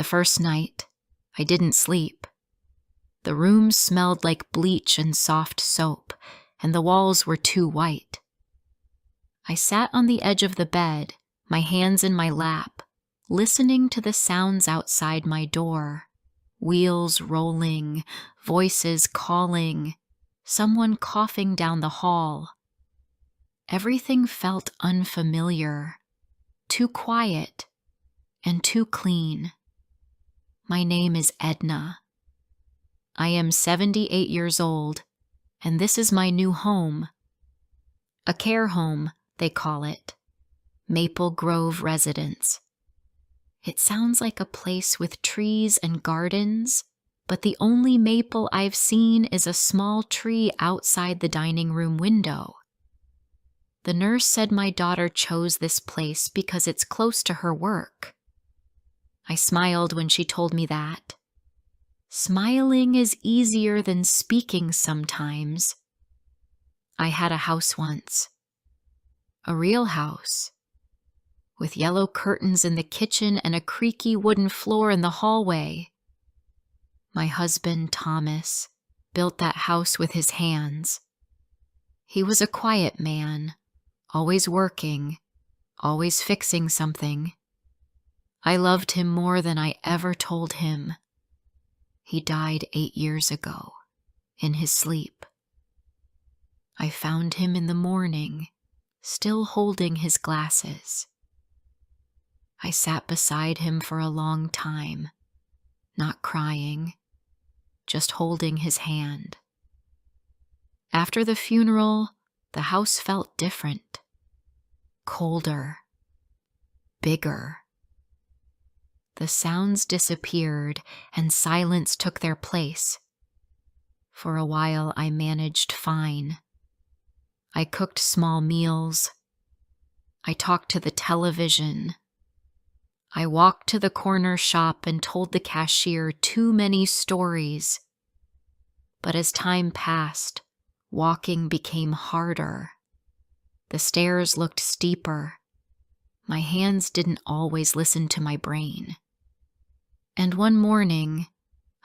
The first night, I didn't sleep. The room smelled like bleach and soft soap, and the walls were too white. I sat on the edge of the bed, my hands in my lap, listening to the sounds outside my door. Wheels rolling, voices calling, someone coughing down the hall. Everything felt unfamiliar, too quiet, and too clean. My name is Edna. I am 78 years old, and this is my new home. A care home, they call it. Maple Grove Residence. It sounds like a place with trees and gardens, but the only maple I've seen is a small tree outside the dining room window. The nurse said my daughter chose this place because it's close to her work. I smiled when she told me that. Smiling is easier than speaking sometimes. I had a house once. A real house. With yellow curtains in the kitchen and a creaky wooden floor in the hallway. My husband, Thomas, built that house with his hands. He was a quiet man, always working, always fixing something. I loved him more than I ever told him. He died 8 years ago, in his sleep. I found him in the morning, still holding his glasses. I sat beside him for a long time, not crying, just holding his hand. After the funeral, the house felt different, colder, bigger. The sounds disappeared and silence took their place. For a while, I managed fine. I cooked small meals. I talked to the television. I walked to the corner shop and told the cashier too many stories. But as time passed, walking became harder. The stairs looked steeper. My hands didn't always listen to my brain. And one morning,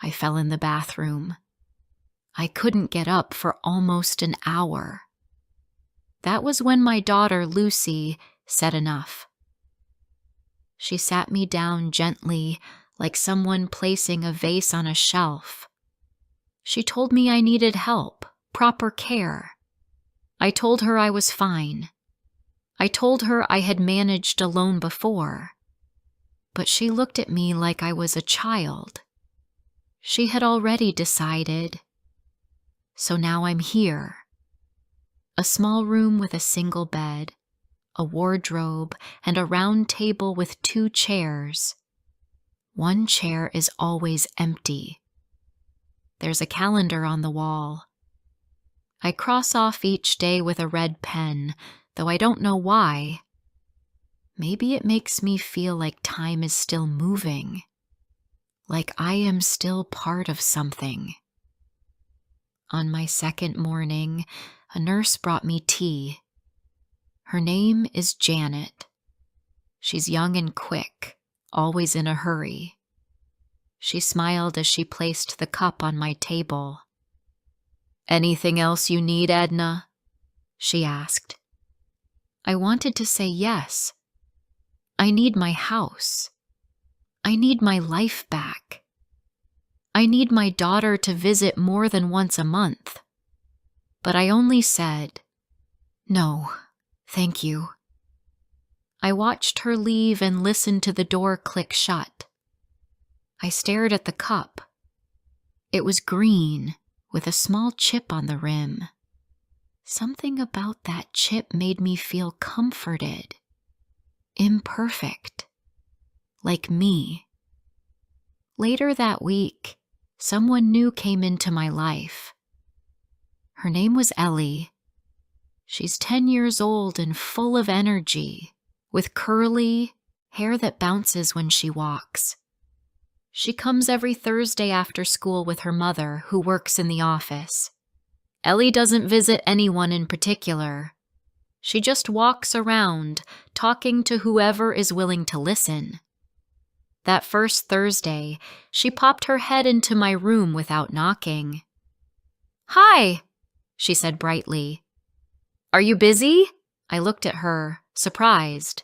I fell in the bathroom. I couldn't get up for almost an hour. That was when my daughter, Lucy, said enough. She sat me down gently, like someone placing a vase on a shelf. She told me I needed help, proper care. I told her I was fine. I told her I had managed alone before. But she looked at me like I was a child. She had already decided. So now I'm here. A small room with a single bed, a wardrobe, and a round table with 2 chairs. One chair is always empty. There's a calendar on the wall. I cross off each day with a red pen, though I don't know why. Maybe it makes me feel like time is still moving, like I am still part of something. On my second morning, a nurse brought me tea. Her name is Janet. She's young and quick, always in a hurry. She smiled as she placed the cup on my table. "Anything else you need, Edna?" she asked. I wanted to say yes. I need my house. I need my life back. I need my daughter to visit more than once a month. But I only said, "No, thank you." I watched her leave and listened to the door click shut. I stared at the cup. It was green, with a small chip on the rim. Something about that chip made me feel comforted, imperfect, like me. Later that week, someone new came into my life. Her name was Ellie. She's 10 years old and full of energy, with curly hair that bounces when she walks. She comes every Thursday after school with her mother, who works in the office. Ellie doesn't visit anyone in particular. She just walks around, talking to whoever is willing to listen. That first Thursday, she popped her head into my room without knocking. "Hi," she said brightly. "Are you busy?" I looked at her, surprised.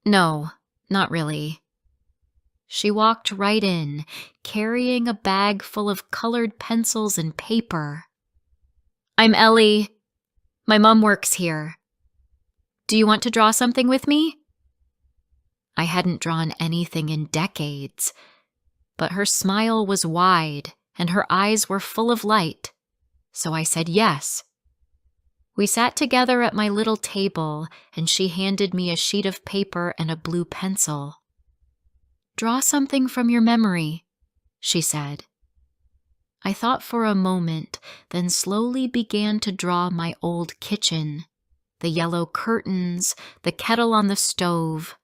"No, not really." She walked right in, carrying a bag full of colored pencils and paper. "I'm Ellie. My mom works here. Do you want to draw something with me?" I hadn't drawn anything in decades, but her smile was wide and her eyes were full of light, so I said yes. We sat together at my little table, and she handed me a sheet of paper and a blue pencil. "Draw something from your memory," she said. I thought for a moment, then slowly began to draw my old kitchen, the yellow curtains, the kettle on the stove,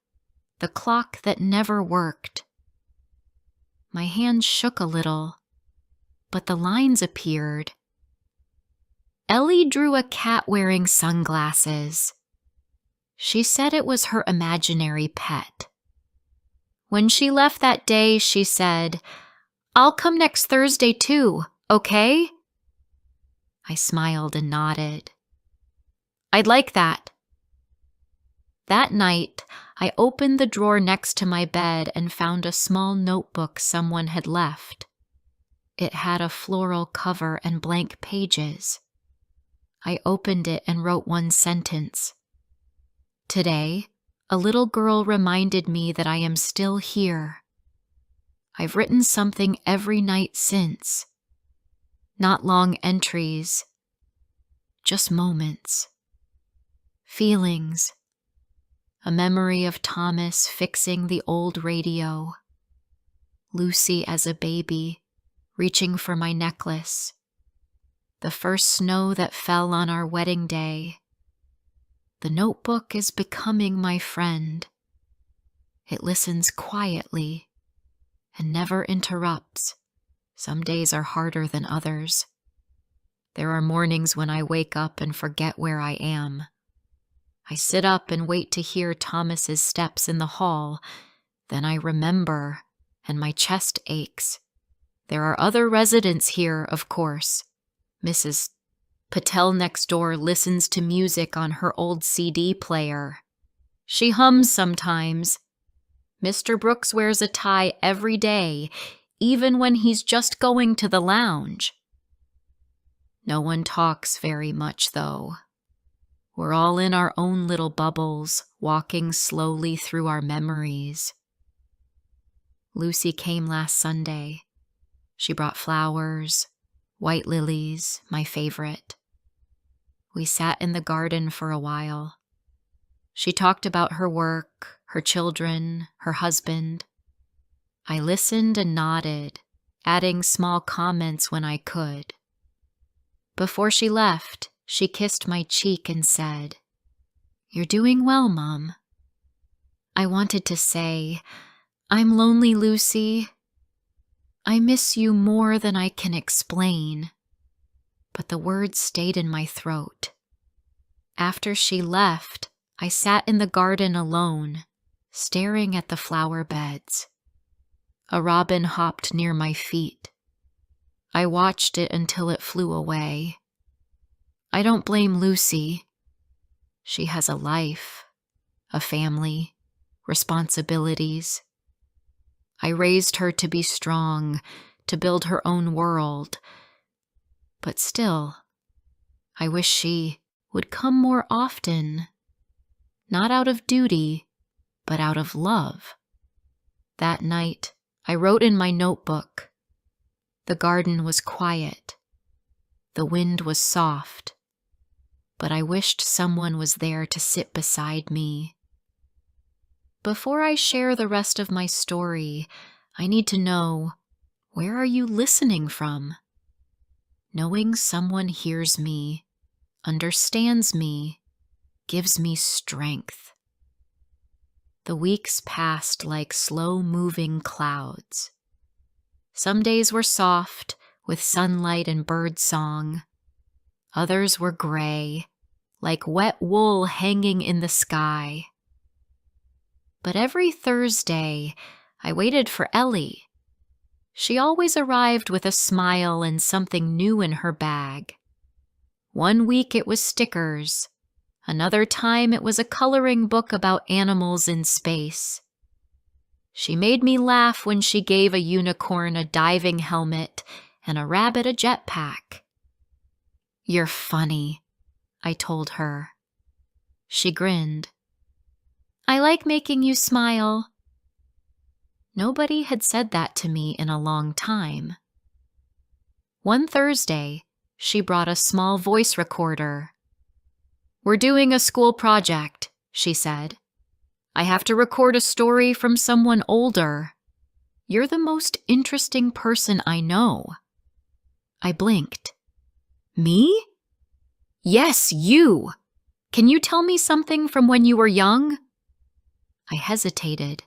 the clock that never worked. My hand shook a little, but the lines appeared. Ellie drew a cat wearing sunglasses. She said it was her imaginary pet. When she left that day, she said, "I'll come next Thursday too, okay?" I smiled and nodded. "I'd like that." That night, I opened the drawer next to my bed and found a small notebook someone had left. It had a floral cover and blank pages. I opened it and wrote one sentence. "Today, a little girl reminded me that I am still here. I've written something every night since. Not long entries, just moments. Feelings. A memory of Thomas fixing the old radio. Lucy as a baby, reaching for my necklace. The first snow that fell on our wedding day. The notebook is becoming my friend. It listens quietly and never interrupts. Some days are harder than others. There are mornings when I wake up and forget where I am. I sit up and wait to hear Thomas's steps in the hall. Then I remember, and my chest aches. There are other residents here, of course. Mrs. Patel next door listens to music on her old CD player. She hums sometimes. Mr. Brooks wears a tie every day, even when he's just going to the lounge. No one talks very much, though. We're all in our own little bubbles, walking slowly through our memories. Lucy came last Sunday. She brought flowers, white lilies, my favorite. We sat in the garden for a while. She talked about her work, her children, her husband. I listened and nodded, adding small comments when I could. Before she left, she kissed my cheek and said, "You're doing well, Mom." I wanted to say, "I'm lonely, Lucy. I miss you more than I can explain," but the words stayed in my throat. After she left, I sat in the garden alone, staring at the flower beds. A robin hopped near my feet. I watched it until it flew away. I don't blame Lucy. She has a life, a family, responsibilities. I raised her to be strong, to build her own world. But still, I wish she would come more often. Not out of duty, but out of love. That night, I wrote in my notebook. The garden was quiet. The wind was soft. But I wished someone was there to sit beside me. Before I share the rest of my story, I need to know, where are you listening from? Knowing someone hears me, understands me, gives me strength. The weeks passed like slow-moving clouds. Some days were soft, with sunlight and bird song. Others were gray, like wet wool hanging in the sky. But every Thursday, I waited for Ellie. She always arrived with a smile and something new in her bag. One week it was stickers. Another time it was a coloring book about animals in space. She made me laugh when she gave a unicorn a diving helmet and a rabbit a jetpack. "You're funny," I told her. She grinned. "I like making you smile." Nobody had said that to me in a long time. One Thursday, she brought a small voice recorder. "We're doing a school project," she said. "I have to record a story from someone older. You're the most interesting person I know." I blinked. "Me?" "Yes, you! Can you tell me something from when you were young?" I hesitated.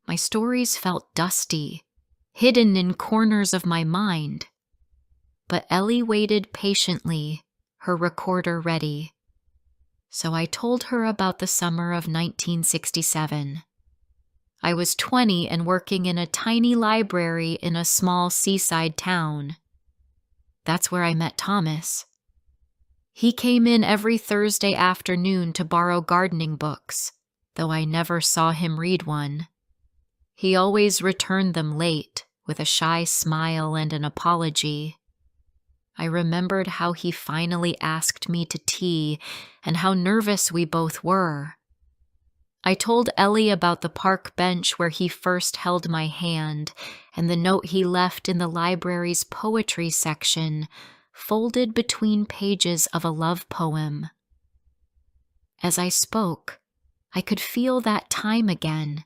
My stories felt dusty, hidden in corners of my mind. But Ellie waited patiently, her recorder ready. So I told her about the summer of 1967. I was 20 and working in a tiny library in a small seaside town. That's where I met Thomas. He came in every Thursday afternoon to borrow gardening books, though I never saw him read one. He always returned them late, with a shy smile and an apology. I remembered how he finally asked me to tea and how nervous we both were. I told Ellie about the park bench where he first held my hand and the note he left in the library's poetry section, folded between pages of a love poem. As I spoke, I could feel that time again,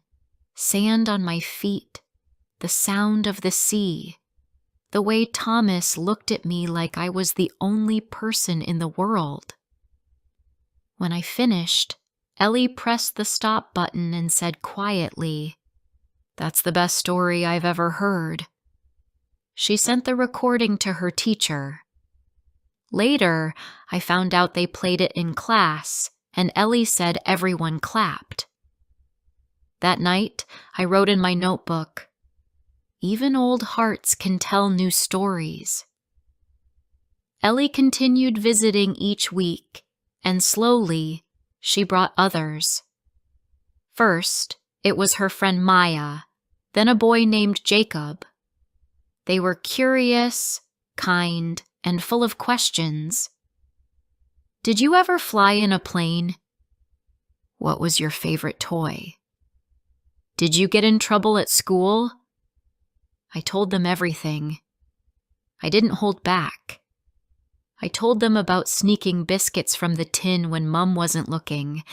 sand on my feet, the sound of the sea, the way Thomas looked at me like I was the only person in the world. When I finished, Ellie pressed the stop button and said quietly, "That's the best story I've ever heard." She sent the recording to her teacher. Later, I found out they played it in class, and Ellie said everyone clapped. That night, I wrote in my notebook, "Even old hearts can tell new stories." Ellie continued visiting each week, and slowly, she brought others. First, it was her friend Maya, then a boy named Jacob. They were curious, kind, and full of questions. "Did you ever fly in a plane?" "What was your favorite toy?" "Did you get in trouble at school?" I told them everything. I didn't hold back. I told them about sneaking biscuits from the tin when Mum wasn't looking,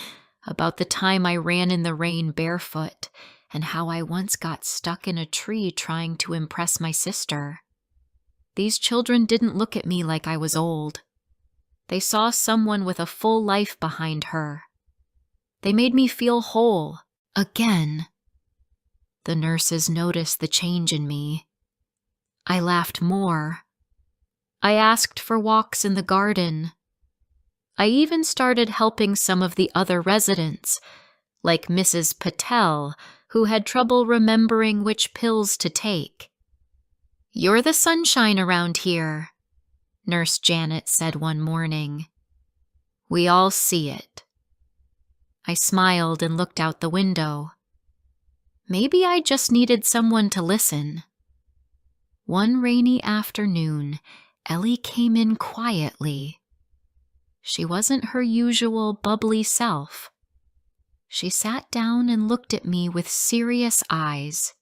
about the time I ran in the rain barefoot, and how I once got stuck in a tree trying to impress my sister. These children didn't look at me like I was old. They saw someone with a full life behind her. They made me feel whole, again. The nurses noticed the change in me. I laughed more. I asked for walks in the garden. I even started helping some of the other residents, like Mrs. Patel, who had trouble remembering which pills to take. "You're the sunshine around here," Nurse Janet said one morning. "We all see it." I smiled and looked out the window. Maybe I just needed someone to listen. One rainy afternoon, Ellie came in quietly. She wasn't her usual bubbly self. She sat down and looked at me with serious eyes.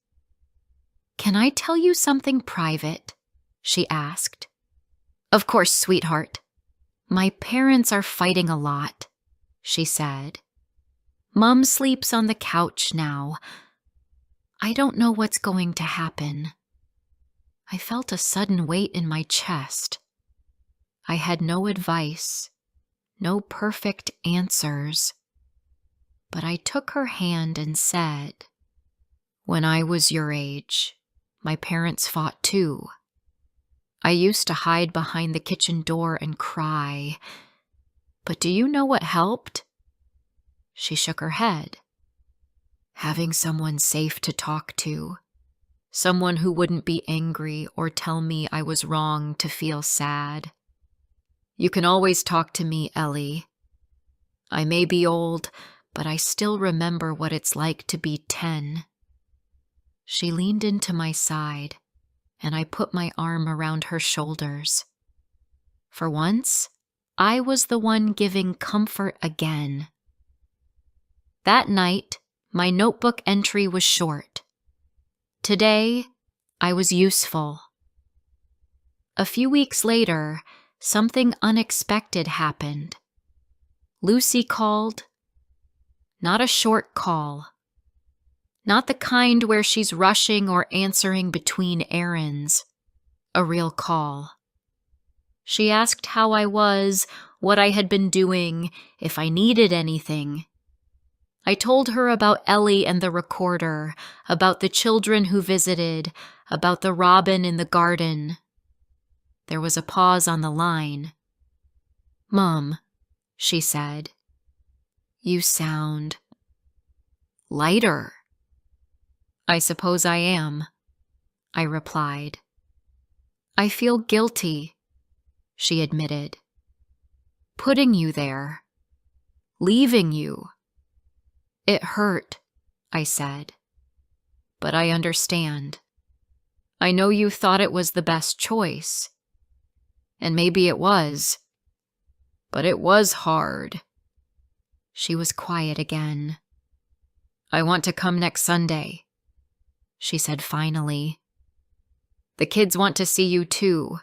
"Can I tell you something private?" she asked. "Of course, sweetheart." "My parents are fighting a lot," she said. "Mum sleeps on the couch now. I don't know what's going to happen." I felt a sudden weight in my chest. I had no advice, no perfect answers. But I took her hand and said, "When I was your age, my parents fought too. I used to hide behind the kitchen door and cry. But do you know what helped?" She shook her head. Having someone safe to talk to. Someone who wouldn't be angry or tell me I was wrong to feel sad. You can always talk to me, Ellie. I may be old, but I still remember what it's like to be 10. She leaned into my side, and I put my arm around her shoulders. For once, I was the one giving comfort again. That night, my notebook entry was short. Today, I was useful. A few weeks later, something unexpected happened. Lucy called. Not a short call. Not the kind where she's rushing or answering between errands. A real call. She asked how I was, what I had been doing, if I needed anything. I told her about Ellie and the recorder, about the children who visited, about the robin in the garden. There was a pause on the line. "Mom," she said, "you sound lighter." "I suppose I am," I replied. "I feel guilty," she admitted. "Putting you there. Leaving you. It hurt," I said. "But I understand. I know you thought it was the best choice. And maybe it was. But it was hard." She was quiet again. "I want to come next Sunday," she said finally. "The kids want to see you too.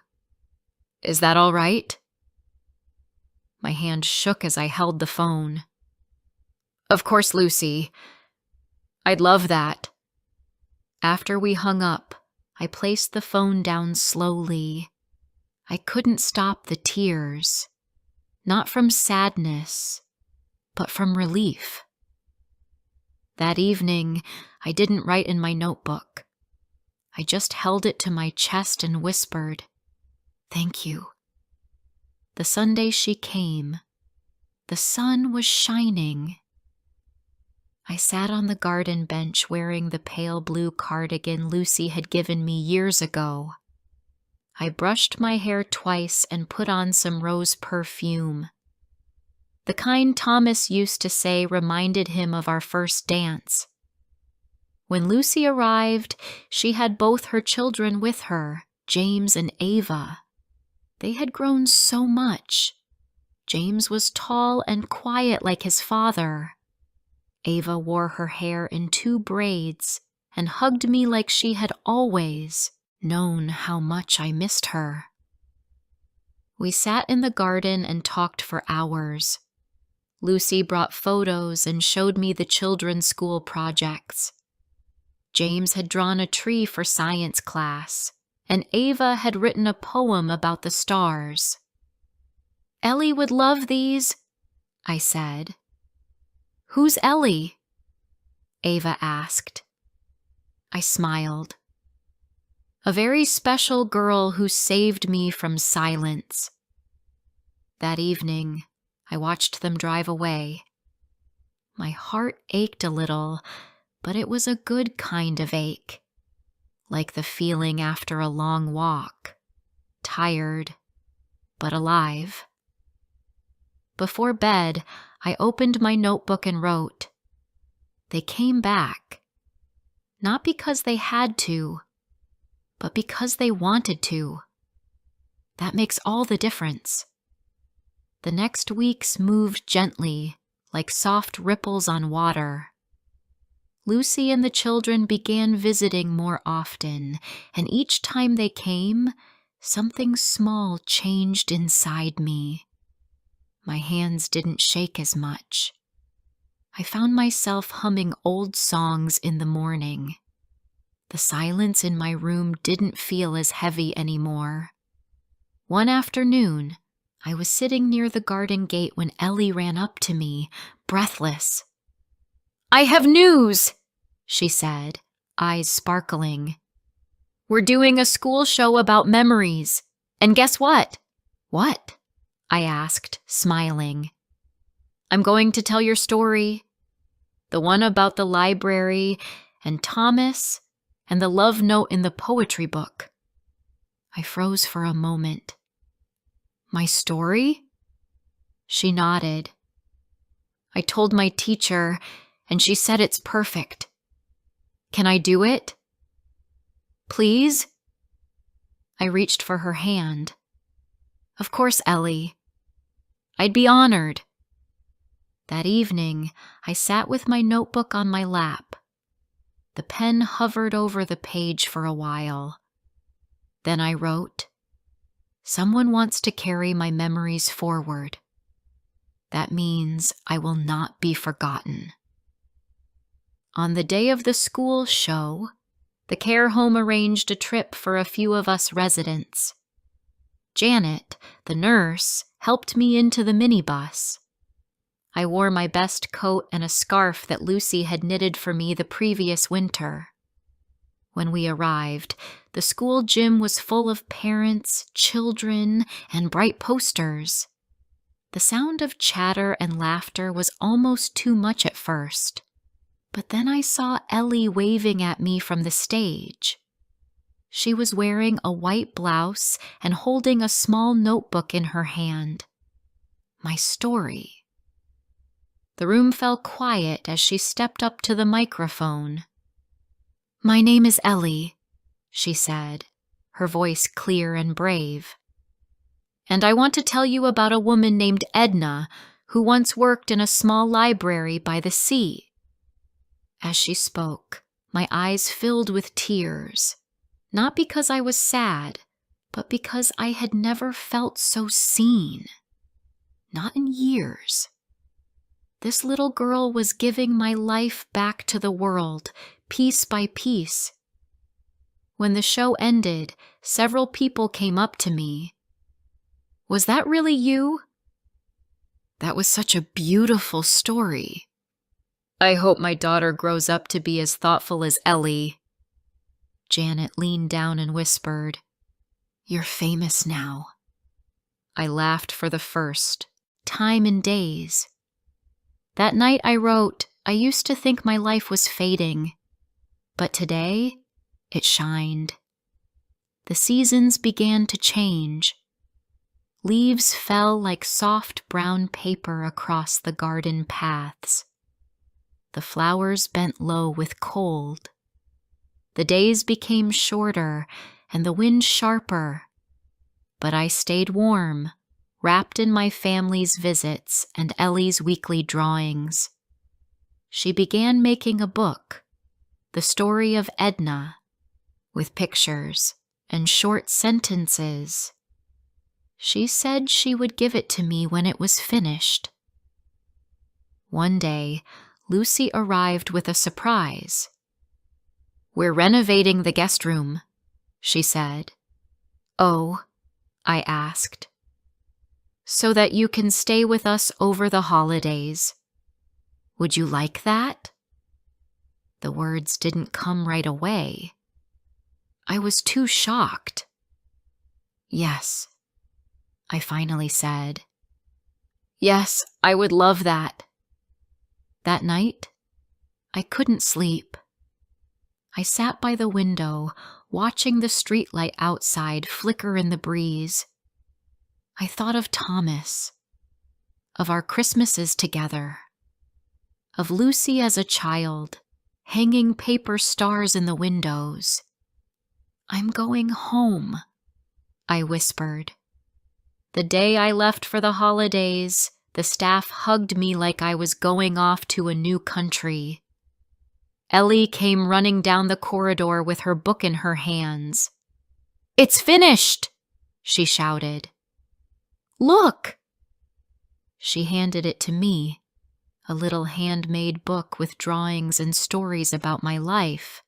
Is that all right?" My hand shook as I held the phone. "Of course, Lucy. I'd love that." After we hung up, I placed the phone down slowly. I couldn't stop the tears. Not from sadness, but from relief. That evening, I didn't write in my notebook. I just held it to my chest and whispered, "Thank you." The Sunday she came, the sun was shining. I sat on the garden bench wearing the pale blue cardigan Lucy had given me years ago. I brushed my hair twice and put on some rose perfume. The kind Thomas used to say reminded him of our first dance. When Lucy arrived, she had both her children with her, James and Ava. They had grown so much. James was tall and quiet like his father. Ava wore her hair in 2 braids and hugged me like she had always known how much I missed her. We sat in the garden and talked for hours. Lucy brought photos and showed me the children's school projects. James had drawn a tree for science class, and Ava had written a poem about the stars. "Ellie would love these," I said. "Who's Ellie?" Ava asked. I smiled. "A very special girl who saved me from silence." That evening, I watched them drive away. My heart ached a little, but it was a good kind of ache, like the feeling after a long walk, tired, but alive. Before bed, I opened my notebook and wrote, "They came back, not because they had to, but because they wanted to. That makes all the difference." The next weeks moved gently, like soft ripples on water. Lucy and the children began visiting more often, and each time they came, something small changed inside me. My hands didn't shake as much. I found myself humming old songs in the morning. The silence in my room didn't feel as heavy anymore. One afternoon, I was sitting near the garden gate when Ellie ran up to me, breathless. "I have news," she said, eyes sparkling. "We're doing a school show about memories. And guess what?" "What?" I asked, smiling. "I'm going to tell your story." The one about the library and Thomas and the love note in the poetry book. I froze for a moment. My story? She nodded. I told my teacher, and she said it's perfect. Can I do it? Please? I reached for her hand. Of course, Ellie. I'd be honored. That evening, I sat with my notebook on my lap. The pen hovered over the page for a while. Then I wrote, "Someone wants to carry my memories forward. That means I will not be forgotten." On the day of the school show, the care home arranged a trip for a few of us residents. Janet, the nurse, helped me into the minibus. I wore my best coat and a scarf that Lucy had knitted for me the previous winter. When we arrived, the school gym was full of parents, children, and bright posters. The sound of chatter and laughter was almost too much at first, but then I saw Ellie waving at me from the stage. She was wearing a white blouse and holding a small notebook in her hand. My story. The room fell quiet as she stepped up to the microphone. "My name is Ellie," she said, her voice clear and brave. "And I want to tell you about a woman named Edna who once worked in a small library by the sea." As she spoke, my eyes filled with tears, not because I was sad, but because I had never felt so seen. Not in years. This little girl was giving my life back to the world, piece by piece. When the show ended, several people came up to me. "Was that really you?" "That was such a beautiful story. I hope my daughter grows up to be as thoughtful as Ellie." Janet leaned down and whispered, "You're famous now." I laughed for the first time in days. That night I wrote, I used to think my life was fading, but today it shined. The seasons began to change. Leaves fell like soft brown paper across the garden paths. The flowers bent low with cold. The days became shorter and the wind sharper, but I stayed warm, wrapped in my family's visits and Ellie's weekly drawings. She began making a book, the story of Edna, with pictures and short sentences. She said she would give it to me when it was finished. One day, Lucy arrived with a surprise. "We're renovating the guest room," she said. "Oh," I asked. "So that you can stay with us over the holidays. Would you like that?" The words didn't come right away. I was too shocked. "Yes," I finally said. "Yes, I would love that." That night, I couldn't sleep. I sat by the window, watching the streetlight outside flicker in the breeze. I thought of Thomas, of our Christmases together, of Lucy as a child, hanging paper stars in the windows. "I'm going home," I whispered. The day I left for the holidays, the staff hugged me like I was going off to a new country. Ellie came running down the corridor with her book in her hands. "It's finished!" she shouted. "Look!" She handed it to me, a little handmade book with drawings and stories about my life.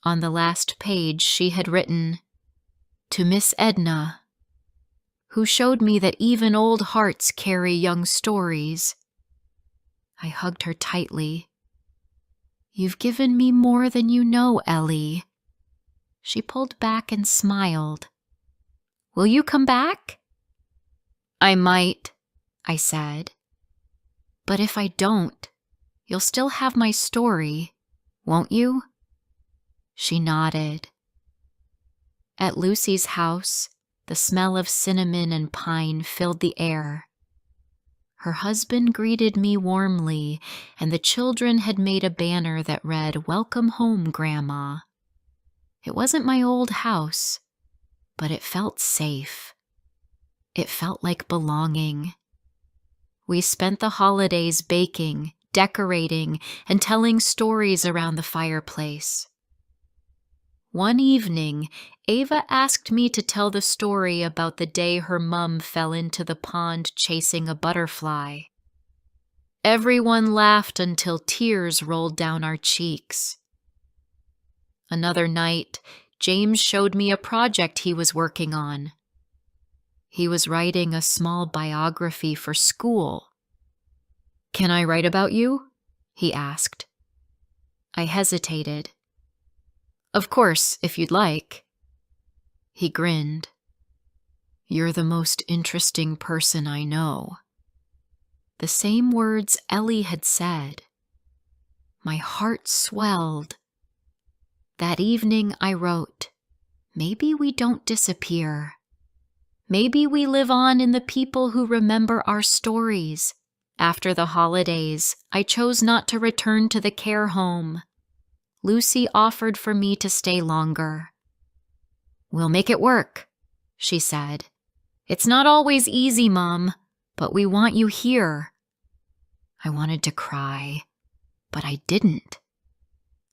On the last page she had written, "To Miss Edna, who showed me that even old hearts carry young stories." I hugged her tightly. "You've given me more than you know, Ellie." She pulled back and smiled. "Will you come back?" "I might," I said. "But if I don't, You'll still have my story, won't you?" She nodded. At Lucy's house, the smell of cinnamon and pine filled the air. Her husband greeted me warmly, and the children had made a banner that read, "Welcome home, Grandma." It wasn't my old house, but it felt safe. It felt like belonging. We spent the holidays baking, decorating, and telling stories around the fireplace. One evening, Ava asked me to tell the story about the day her mum fell into the pond chasing a butterfly. Everyone laughed until tears rolled down our cheeks. Another night, James showed me a project he was working on. He was writing a small biography for school. "Can I write about you?" he asked. I hesitated. "Of course, if you'd like." He grinned. "You're the most interesting person I know." The same words Ellie had said. My heart swelled. That evening I wrote, "Maybe we don't disappear. Maybe we live on in the people who remember our stories." After the holidays, I chose not to return to the care home. Lucy offered for me to stay longer. "We'll make it work," she said. "It's not always easy, Mom, but we want you here." I wanted to cry, but I didn't.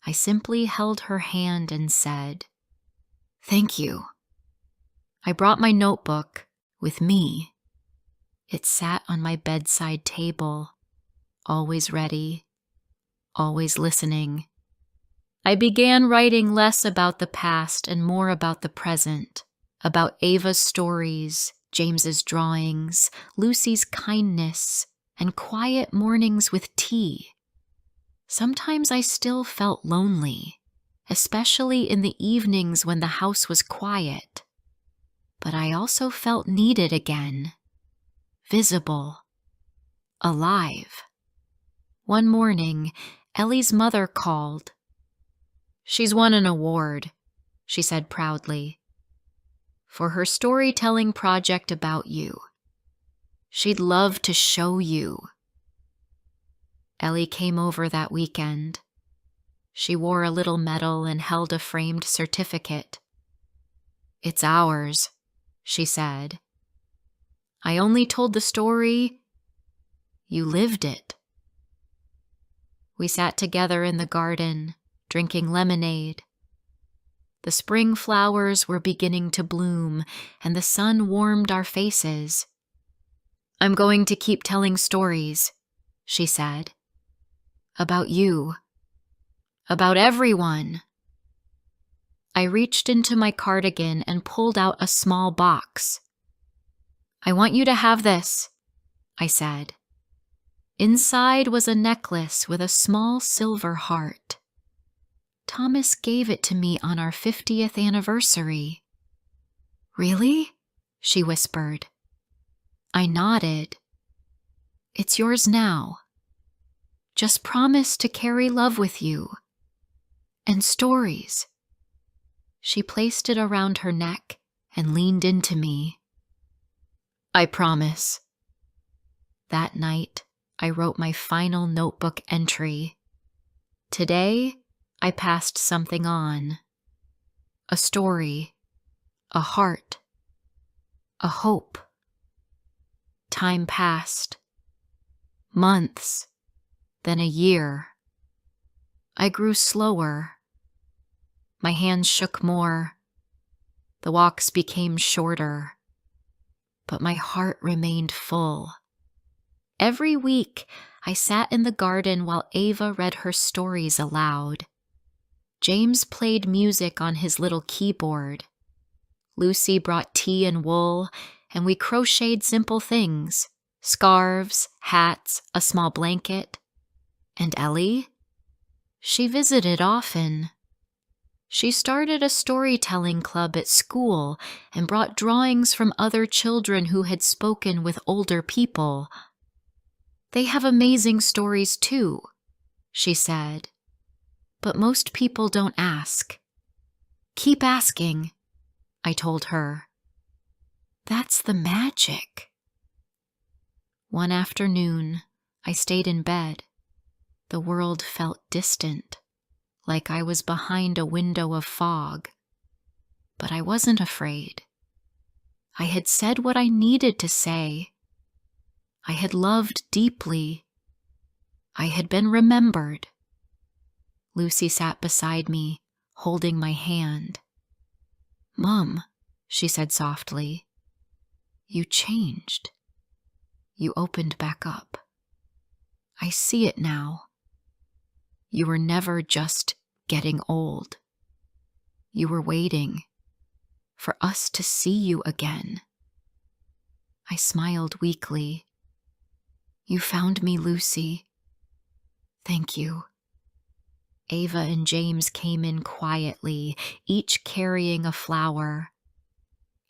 I simply held her hand and said, "Thank you." I brought my notebook with me. It sat on my bedside table, always ready, always listening. I began writing less about the past and more about the present, about Ava's stories, James's drawings, Lucy's kindness, and quiet mornings with tea. Sometimes I still felt lonely, especially in the evenings when the house was quiet. But I also felt needed again, visible, alive. One morning, Ellie's mother called. "She's won an award," she said proudly, "for her storytelling project about you. She'd love to show you." Ellie came over that weekend. She wore a little medal and held a framed certificate. "It's ours," she said. "I only told the story. You lived it." We sat together in the garden, drinking lemonade. The spring flowers were beginning to bloom, and the sun warmed our faces. "I'm going to keep telling stories," she said. "About you. About everyone." I reached into my cardigan and pulled out a small box. "I want you to have this," I said. Inside was a necklace with a small silver heart. Thomas gave it to me on our 50th anniversary. "Really?" she whispered. I nodded. "It's yours now. Just promise to carry love with you. And stories." She placed it around her neck and leaned into me. "I promise." That night, I wrote my final notebook entry. Today, I passed something on. A story, a heart, a hope. Time passed. Months, then a year. I grew slower. My hands shook more. The walks became shorter. But my heart remained full. Every week, I sat in the garden while Ava read her stories aloud. James played music on his little keyboard. Lucy brought tea and wool, and we crocheted simple things: scarves, hats, a small blanket. And Ellie? She visited often. She started a storytelling club at school and brought drawings from other children who had spoken with older people. They have amazing stories too, she said, but most people don't ask. Keep asking, I told her. That's the magic. One afternoon, I stayed in bed. The world felt distant, like I was behind a window of fog. But I wasn't afraid. I had said what I needed to say. I had loved deeply. I had been remembered. Lucy sat beside me, holding my hand. "Mom," she said softly, "you changed. You opened back up. I see it now. You were never just getting old. You were waiting for us to see you again." I smiled weakly. "You found me, Lucy. Thank you." Ava and James came in quietly, each carrying a flower.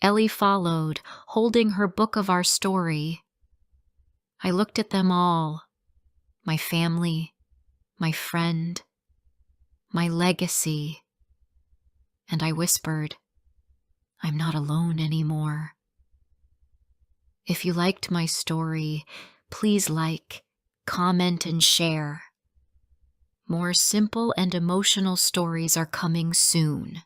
Ellie followed, holding her book of our story. I looked at them all, my family, my friend, my legacy, and I whispered, "I'm not alone anymore." If you liked my story, please like, comment, and share. More simple and emotional stories are coming soon.